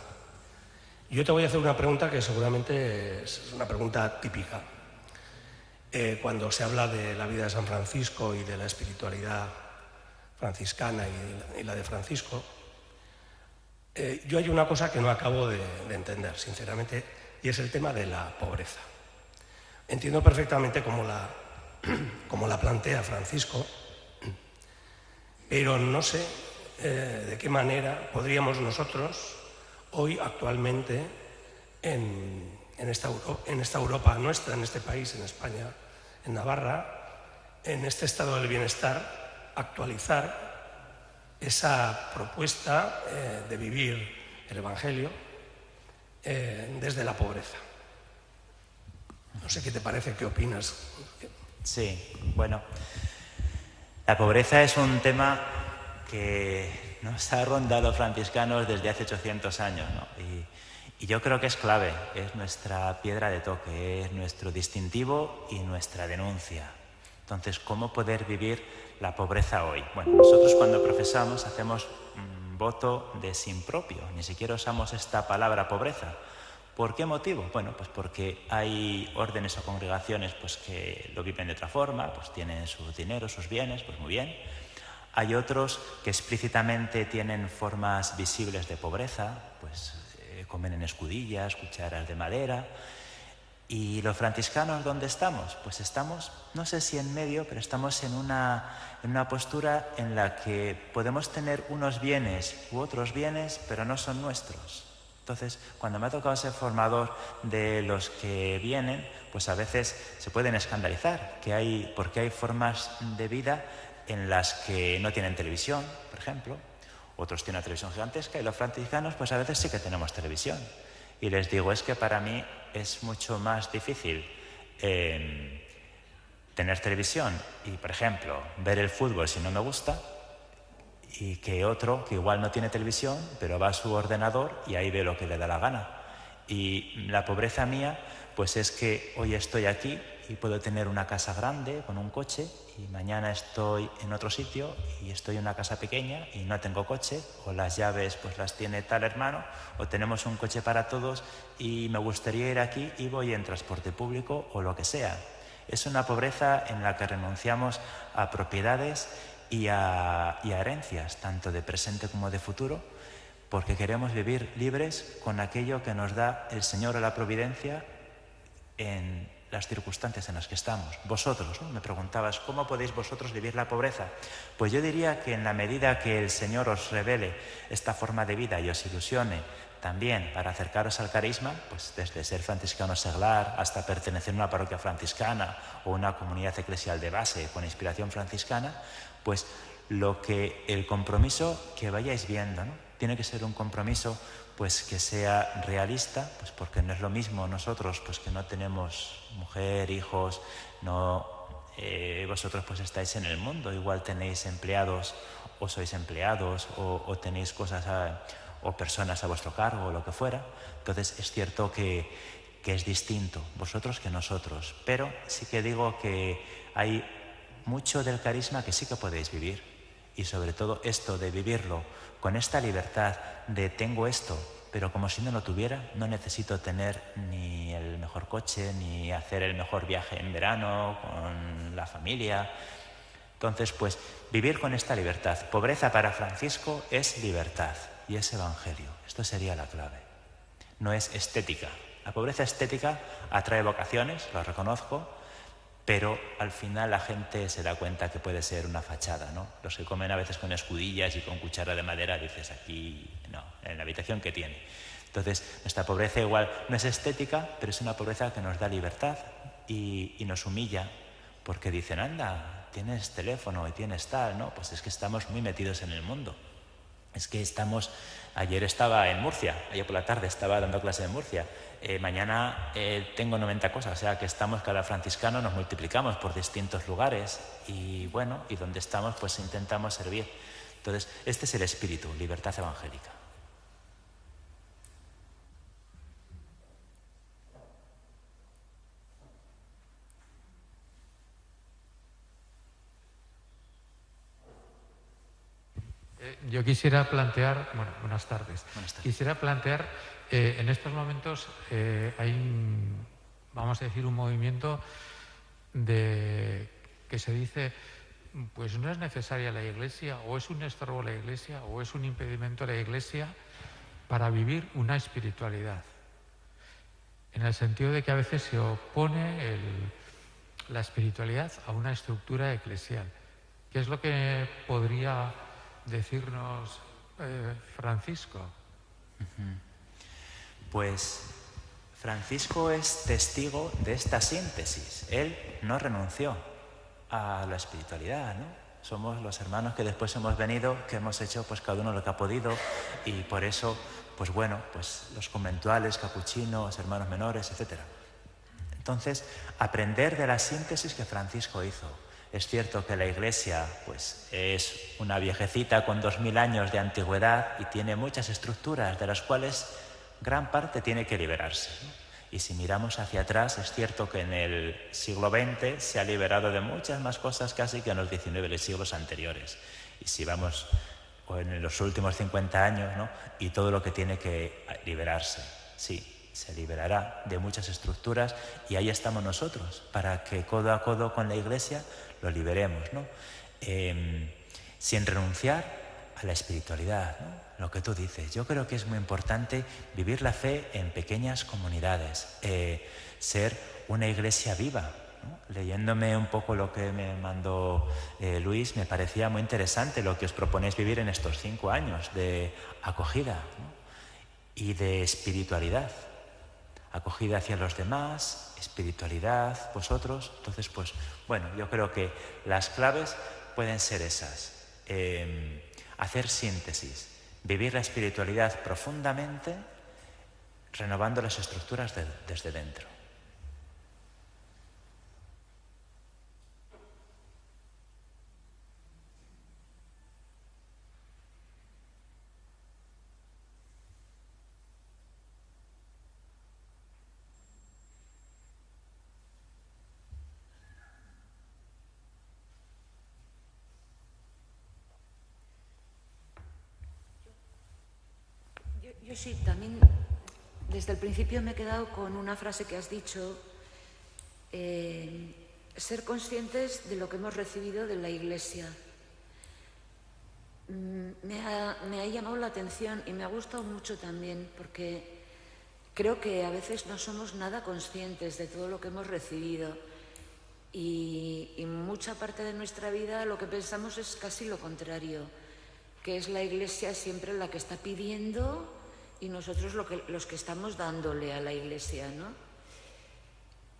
Yo te voy a hacer una pregunta que seguramente es una pregunta típica. Cuando se habla de la vida de San Francisco y de la espiritualidad franciscana y la de Francisco, yo hay una cosa que no acabo de entender, sinceramente, y es el tema de la pobreza. Entiendo perfectamente cómo la plantea Francisco, pero no sé de qué manera podríamos nosotros, hoy actualmente, en esta Europa nuestra, en este país, en España, en Navarra, en este estado del bienestar, actualizar esa propuesta de vivir el Evangelio desde la pobreza. No sé qué te parece, qué opinas. Sí, bueno, la pobreza es un tema que nos ha rondado franciscanos desde hace 800 años, ¿no? Y yo creo que es clave, es nuestra piedra de toque, es nuestro distintivo y nuestra denuncia. Entonces, ¿cómo poder vivir la pobreza hoy? Bueno, nosotros cuando profesamos hacemos un voto de sin propio, ni siquiera usamos esta palabra pobreza. ¿Por qué motivo? Bueno, pues porque hay órdenes o congregaciones pues, que lo viven de otra forma, pues tienen su dinero, sus bienes, pues muy bien. Hay otros que explícitamente tienen formas visibles de pobreza, pues comen en escudillas, cucharas de madera. ¿Y los franciscanos dónde estamos? Pues estamos, no sé si en medio, pero estamos en una postura en la que podemos tener unos bienes u otros bienes, pero no son nuestros. Entonces, cuando me ha tocado ser formador de los que vienen, pues a veces se pueden escandalizar, porque hay formas de vida en las que no tienen televisión, por ejemplo, otros tienen una televisión gigantesca y los franciscanos pues a veces sí que tenemos televisión. Y les digo, es que para mí es mucho más difícil tener televisión y, por ejemplo, ver el fútbol si no me gusta, y que otro que igual no tiene televisión, pero va a su ordenador y ahí ve lo que le da la gana. Y la pobreza mía, pues es que hoy estoy aquí y puedo tener una casa grande con un coche y mañana estoy en otro sitio y estoy en una casa pequeña y no tengo coche, o las llaves pues las tiene tal hermano, o tenemos un coche para todos y me gustaría ir aquí y voy en transporte público o lo que sea. Es una pobreza en la que renunciamos a propiedades y a herencias, tanto de presente como de futuro, porque queremos vivir libres con aquello que nos da el Señor o la Providencia en las circunstancias en las que estamos. Vosotros, ¿no? Me preguntabas, ¿cómo podéis vosotros vivir la pobreza? Pues yo diría que en la medida que el Señor os revele esta forma de vida y os ilusione también para acercaros al carisma, pues desde ser franciscano seglar hasta pertenecer a una parroquia franciscana o una comunidad eclesial de base con inspiración franciscana, pues el compromiso que vayáis viendo, ¿no? Tiene que ser un compromiso pues que sea realista, pues porque no es lo mismo nosotros pues que no tenemos mujer, hijos, vosotros pues estáis en el mundo, igual tenéis empleados o sois empleados o tenéis cosas o personas a vuestro cargo o lo que fuera. Entonces es cierto que es distinto vosotros que nosotros, pero sí que digo que hay mucho del carisma que sí que podéis vivir. Y sobre todo esto de vivirlo con esta libertad de tengo esto, pero como si no lo tuviera, no necesito tener ni el mejor coche, ni hacer el mejor viaje en verano con la familia. Entonces, pues, vivir con esta libertad. Pobreza para Francisco es libertad y es evangelio. Esto sería la clave. No es estética. La pobreza estética atrae vocaciones, lo reconozco, pero al final la gente se da cuenta que puede ser una fachada, ¿no? Los que comen a veces con escudillas y con cuchara de madera, dices aquí, no, en la habitación que tiene. Entonces, nuestra pobreza igual no es estética, pero es una pobreza que nos da libertad y nos humilla, porque dicen, anda, tienes teléfono y tienes tal, ¿no? Pues es que estamos muy metidos en el mundo. Es que ayer estaba en Murcia, ayer por la tarde estaba dando clase en Murcia, mañana tengo 90 cosas, o sea que estamos, cada franciscano nos multiplicamos por distintos lugares y bueno, y donde estamos pues intentamos servir. Entonces, este es el espíritu, libertad evangélica. Yo quisiera plantear, bueno, buenas tardes. Buenas tardes. Quisiera plantear, en estos momentos hay, vamos a decir, un movimiento que se dice, pues no es necesaria la Iglesia, o es un estorbo la Iglesia, o es un impedimento la Iglesia para vivir una espiritualidad. En el sentido de que a veces se opone la espiritualidad a una estructura eclesial. ¿Qué es lo que podría decirnos Francisco? Pues Francisco es testigo de esta síntesis. Él no renunció a la espiritualidad, ¿no? Somos los hermanos que después hemos venido, que hemos hecho pues cada uno lo que ha podido y por eso, pues bueno, pues los conventuales, capuchinos, hermanos menores, etc. Entonces, aprender de la síntesis que Francisco hizo. Es cierto que la Iglesia pues, es una viejecita con 2000 años de antigüedad y tiene muchas estructuras de las cuales gran parte tiene que liberarse, ¿no? Y si miramos hacia atrás, es cierto que en el siglo XX se ha liberado de muchas más cosas casi que en los 19 y siglos anteriores. Y si vamos o en los últimos 50 años, ¿no? Y todo lo que tiene que liberarse, sí. Se liberará de muchas estructuras y ahí estamos nosotros, para que codo a codo con la Iglesia lo liberemos, ¿no? Sin renunciar a la espiritualidad, ¿no? Lo que tú dices. Yo creo que es muy importante vivir la fe en pequeñas comunidades, ser una Iglesia viva, ¿no? Leyéndome un poco lo que me mandó Luis, me parecía muy interesante lo que os proponéis vivir en estos 5 años de acogida, ¿no? Y de espiritualidad. Acogida hacia los demás, espiritualidad, vosotros. Entonces, pues, bueno, yo creo que las claves pueden ser esas. Hacer síntesis, vivir la espiritualidad profundamente, renovando las estructuras desde dentro. Yo sí, también desde el principio me he quedado con una frase que has dicho, ser conscientes de lo que hemos recibido de la Iglesia. Me ha llamado la atención y me ha gustado mucho también, porque creo que a veces no somos nada conscientes de todo lo que hemos recibido y mucha parte de nuestra vida lo que pensamos es casi lo contrario, que es la Iglesia siempre la que está pidiendo y nosotros los que estamos dándole a la Iglesia, ¿no?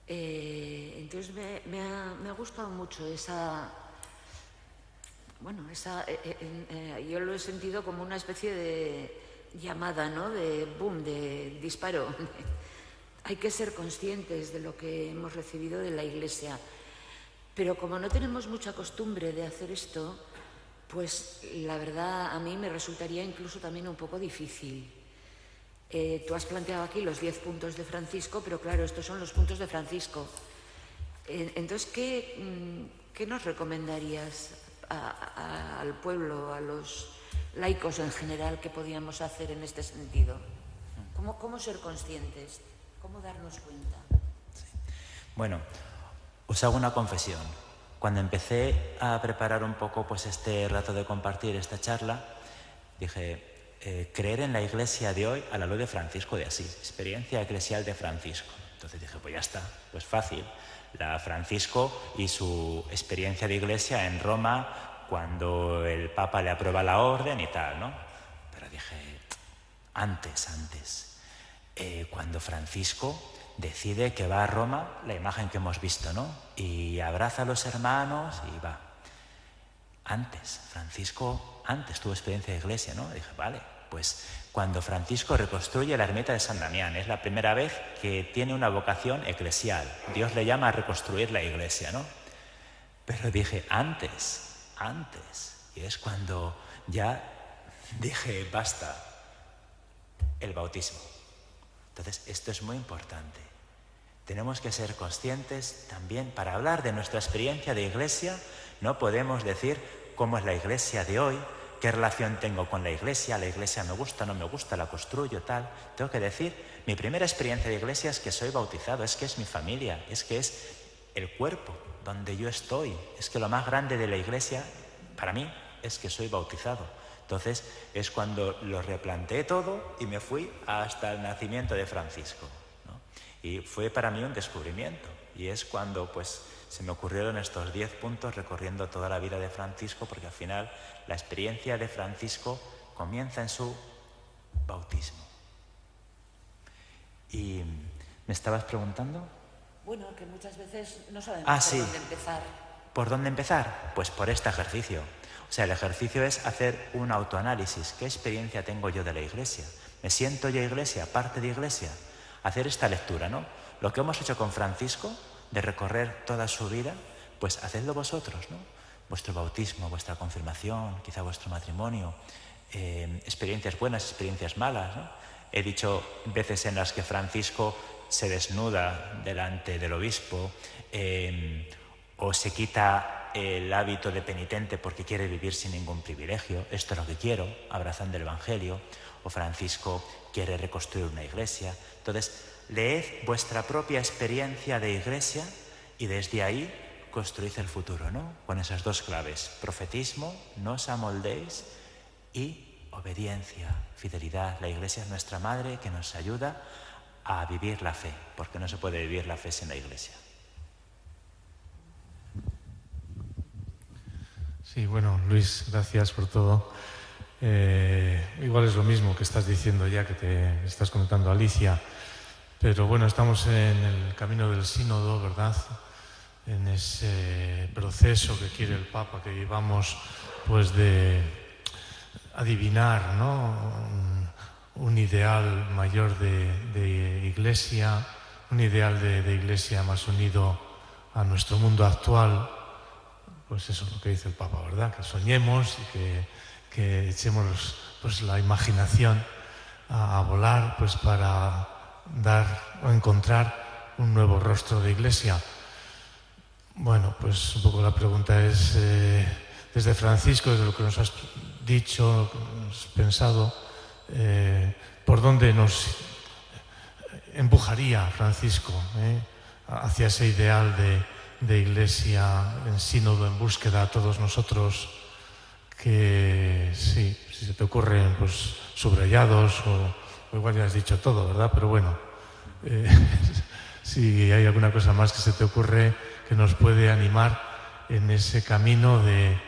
Entonces me ha gustado mucho esa... Bueno, yo lo he sentido como una especie de llamada, ¿no? De boom, de disparo. Hay que ser conscientes de lo que hemos recibido de la Iglesia. Pero como no tenemos mucha costumbre de hacer esto, pues la verdad a mí me resultaría incluso también un poco difícil. Tú has planteado aquí los 10 puntos de Francisco, pero claro, estos son los puntos de Francisco. Entonces, ¿qué ¿qué nos recomendarías al pueblo, a los laicos en general, que podíamos hacer en este sentido? ¿Cómo ser conscientes? ¿Cómo darnos cuenta? Sí. Bueno, os hago una confesión. Cuando empecé a preparar un poco pues este rato de compartir esta charla, dije, creer en la Iglesia de hoy a la luz de Francisco de Asís, experiencia eclesial de Francisco. Entonces dije, pues ya está, pues fácil. Francisco y su experiencia de Iglesia en Roma, cuando el Papa le aprueba la orden y tal, ¿no? Pero dije, antes. Cuando Francisco decide que va a Roma, la imagen que hemos visto, ¿no? Y abraza a los hermanos y va. Francisco tuvo experiencia de Iglesia, ¿no? Dije, vale, pues cuando Francisco reconstruye la ermita de San Damián, es la primera vez que tiene una vocación eclesial. Dios le llama a reconstruir la Iglesia, ¿no? Pero dije, antes. Y es cuando ya dije, basta, el bautismo. Entonces, esto es muy importante. Tenemos que ser conscientes también, para hablar de nuestra experiencia de Iglesia, no podemos decir cómo es la Iglesia de hoy, qué relación tengo con la Iglesia me gusta, no me gusta, la construyo, tal. Tengo que decir, mi primera experiencia de Iglesia es que soy bautizado, es que es mi familia, es que es el cuerpo donde yo estoy, es que lo más grande de la Iglesia, para mí, es que soy bautizado. Entonces, es cuando lo replanteé todo y me fui hasta el nacimiento de Francisco, ¿no? Y fue para mí un descubrimiento. Y es cuando pues se me ocurrieron estos 10 puntos recorriendo toda la vida de Francisco, porque al final la experiencia de Francisco comienza en su bautismo. ¿Y me estabas preguntando? Bueno, que muchas veces no sabemos por dónde empezar. ¿Por dónde empezar? Pues por este ejercicio. O sea, el ejercicio es hacer un autoanálisis. ¿Qué experiencia tengo yo de la Iglesia? ¿Me siento yo Iglesia, parte de Iglesia? Hacer esta lectura, ¿no? Lo que hemos hecho con Francisco, de recorrer toda su vida, pues hacedlo vosotros, ¿no? Vuestro bautismo, vuestra confirmación, quizá vuestro matrimonio, experiencias buenas, experiencias malas, ¿no? He dicho veces en las que Francisco se desnuda delante del obispo, o se quita el hábito de penitente porque quiere vivir sin ningún privilegio. Esto es lo que quiero, abrazando el Evangelio. O Francisco quiere reconstruir una iglesia. Entonces, leed vuestra propia experiencia de iglesia y desde ahí construid el futuro, ¿no? Con esas dos claves: profetismo, no os amoldéis, y obediencia, fidelidad. La iglesia es nuestra madre que nos ayuda a vivir la fe, porque no se puede vivir la fe sin la iglesia. Sí, bueno, Luis, gracias por todo. Igual es lo mismo que estás diciendo ya, que te estás comentando a Alicia, pero bueno, estamos en el camino del sínodo, ¿verdad? En ese proceso que quiere el Papa, que vivamos pues de adivinar, ¿no? Un ideal mayor de iglesia, un ideal de iglesia más unido a nuestro mundo actual. Pues eso es lo que dice el Papa, ¿verdad? Que soñemos y que echemos pues la imaginación a volar, pues para dar o encontrar un nuevo rostro de iglesia. Bueno, pues un poco la pregunta es, desde Francisco, desde lo que nos has dicho, lo que nos has pensado, ¿por dónde nos empujaría Francisco hacia ese ideal de iglesia en sínodo, en búsqueda a todos nosotros? Que sí, si se te ocurren pues subrayados o igual ya has dicho todo, ¿verdad? Pero bueno, si hay alguna cosa más que se te ocurre que nos puede animar en ese camino de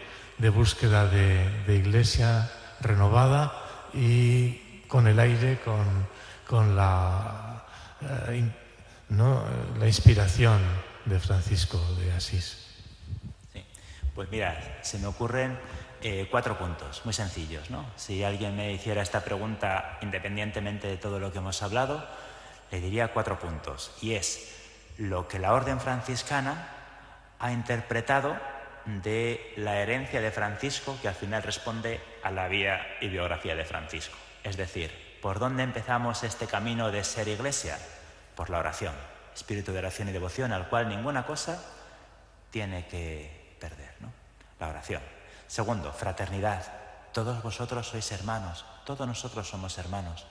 búsqueda de iglesia renovada y con el aire, con la inspiración de Francisco de Asís. Sí. Pues mira, se me ocurren 4 puntos muy sencillos, ¿no? Si alguien me hiciera esta pregunta, independientemente de todo lo que hemos hablado, le diría 4 puntos. Y es lo que la orden franciscana ha interpretado de la herencia de Francisco, que al final responde a la vida y biografía de Francisco. Es decir, ¿por dónde empezamos este camino de ser iglesia? Por la oración, espíritu de oración y devoción, al cual ninguna cosa tiene que la oración. Segundo, fraternidad. Todos vosotros sois hermanos, todos nosotros somos hermanos.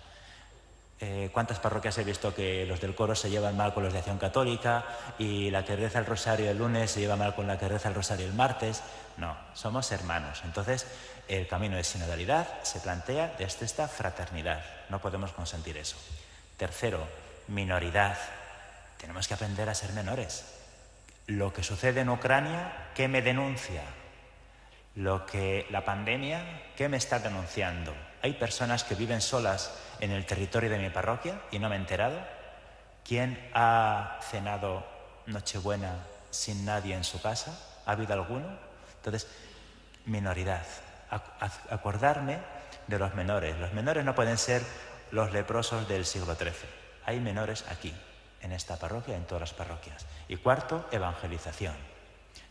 ¿Cuántas parroquias he visto que los del coro se llevan mal con los de Acción Católica y la que reza el rosario el lunes se lleva mal con la que reza el rosario el martes? No, somos hermanos. Entonces, el camino de sinodalidad se plantea desde esta fraternidad. No podemos consentir eso. Tercero, minoridad. Tenemos que aprender a ser menores. Lo que sucede en Ucrania, ¿qué me denuncia? La pandemia, ¿qué me está denunciando? Hay personas que viven solas en el territorio de mi parroquia y no me he enterado. ¿Quién ha cenado Nochebuena sin nadie en su casa? ¿Ha habido alguno? Entonces, minoridad. Acordarme de los menores. Los menores no pueden ser los leprosos del siglo XIII. Hay menores aquí, en esta parroquia, en todas las parroquias. Y cuarto, evangelización.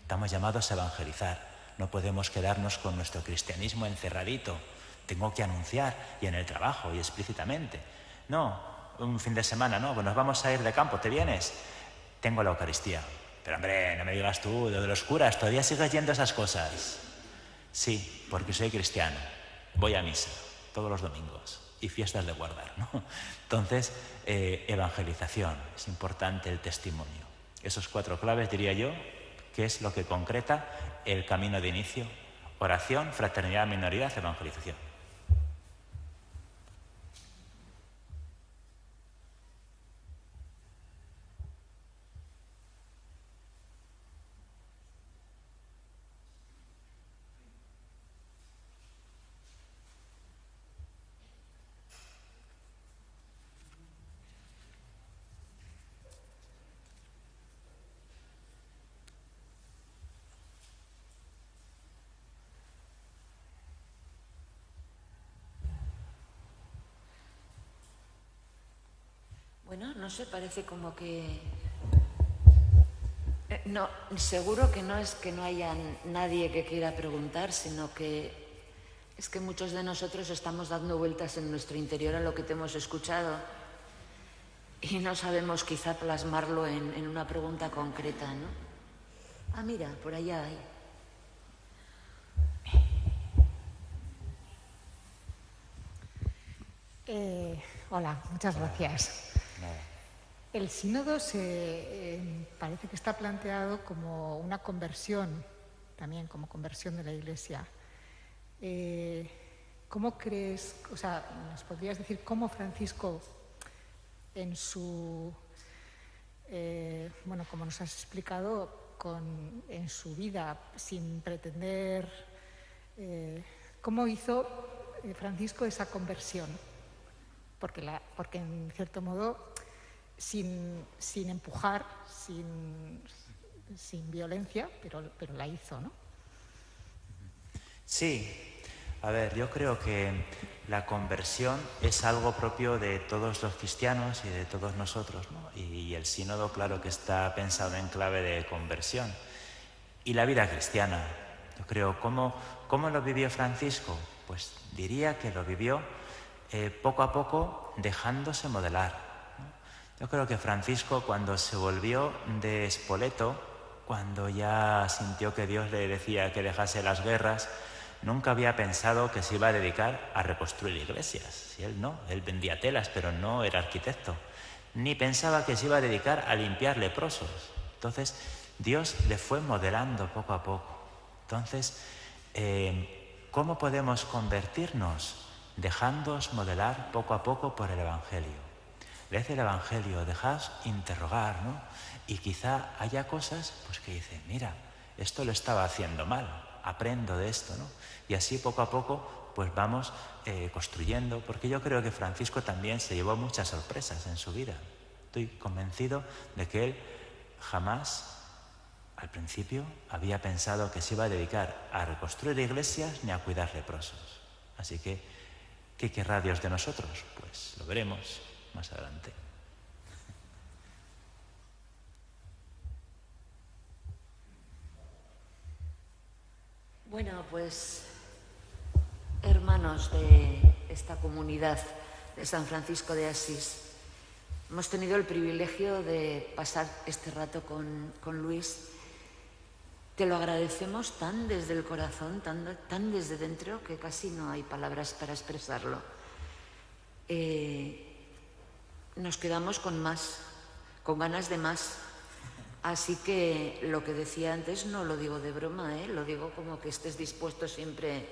Estamos llamados a evangelizar. No podemos quedarnos con nuestro cristianismo encerradito. Tengo que anunciar, y en el trabajo, y explícitamente. No, un fin de semana, no, pues nos vamos a ir de campo, ¿te vienes? Tengo la Eucaristía. Pero hombre, no me digas tú, de los curas, ¿todavía sigues yendo a esas cosas? Sí, porque soy cristiano. Voy a misa todos los domingos y fiestas de guardar, ¿no? Entonces, evangelización, es importante el testimonio. Esos 4 claves, diría yo, que es lo que concreta el camino de inicio: oración, fraternidad, minoridad, evangelización. Bueno, no sé, parece como que... No, seguro que no es que no haya nadie que quiera preguntar, sino que es que muchos de nosotros estamos dando vueltas en nuestro interior a lo que te hemos escuchado y no sabemos quizá plasmarlo en una pregunta concreta, ¿no? Ah, mira, por allá hay. Hola, muchas gracias. El sínodo parece que está planteado como una conversión, también como conversión de la Iglesia. ¿Cómo crees, o sea, nos podrías decir cómo Francisco en su, bueno, como nos has explicado, en su vida, sin pretender, cómo hizo Francisco esa conversión? Porque en cierto modo, sin empujar, sin violencia, pero la hizo, ¿no? Sí, a ver, yo creo que la conversión es algo propio de todos los cristianos y de todos nosotros, ¿no? Y el sínodo, claro que está pensado en clave de conversión. Y la vida cristiana, yo creo, ¿cómo lo vivió Francisco? Pues diría que lo vivió poco a poco dejándose modelar, ¿no? Yo creo que Francisco, cuando se volvió de Spoleto, cuando ya sintió que Dios le decía que dejase las guerras, nunca había pensado que se iba a dedicar a reconstruir iglesias. Si él no, él vendía telas, pero no era arquitecto. Ni pensaba que se iba a dedicar a limpiar leprosos. Entonces, Dios le fue modelando poco a poco. Entonces, ¿cómo podemos convertirnos? Dejándoos modelar poco a poco por el Evangelio. Leed el Evangelio, dejaos interrogar, ¿no? Y quizá haya cosas pues, que dicen, mira, esto lo estaba haciendo mal, aprendo de esto, ¿no? Y así poco a poco pues vamos construyendo, porque yo creo que Francisco también se llevó muchas sorpresas en su vida. Estoy convencido de que él jamás, al principio, había pensado que se iba a dedicar a reconstruir iglesias ni a cuidar leprosos. Así que, ¿qué querrá Dios de nosotros? Pues lo veremos más adelante. Bueno, pues hermanos de esta comunidad de San Francisco de Asís, hemos tenido el privilegio de pasar este rato con Luis Te lo agradecemos tan desde el corazón, tan desde dentro, que casi no hay palabras para expresarlo. Nos quedamos con más, con ganas de más. Así que lo que decía antes no lo digo de broma, lo digo como que estés dispuesto siempre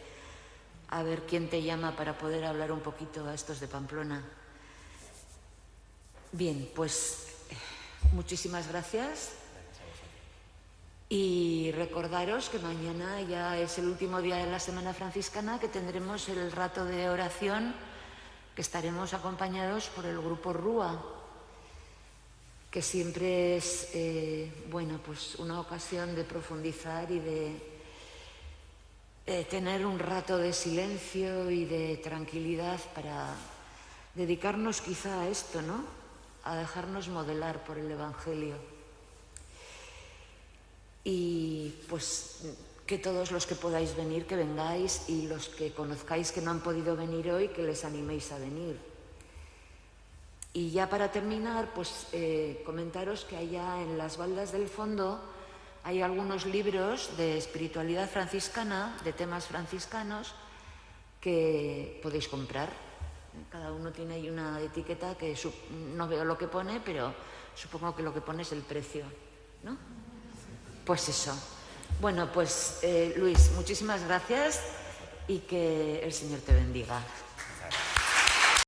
a ver quién te llama para poder hablar un poquito a estos de Pamplona. Bien, pues muchísimas gracias. Y recordaros que mañana ya es el último día de la Semana Franciscana, que tendremos el rato de oración, que estaremos acompañados por el grupo Rúa, que siempre es pues una ocasión de profundizar y de tener un rato de silencio y de tranquilidad para dedicarnos quizá a esto, ¿no? A dejarnos modelar por el Evangelio. Y pues que todos los que podáis venir, que vengáis, y los que conozcáis que no han podido venir hoy, que les animéis a venir. Y ya para terminar, pues comentaros que allá en las baldas del fondo hay algunos libros de espiritualidad franciscana, de temas franciscanos, que podéis comprar. Cada uno tiene ahí una etiqueta que no veo lo que pone, pero supongo que lo que pone es el precio, ¿no? Pues eso. Bueno, pues Luis, muchísimas gracias y que el Señor te bendiga.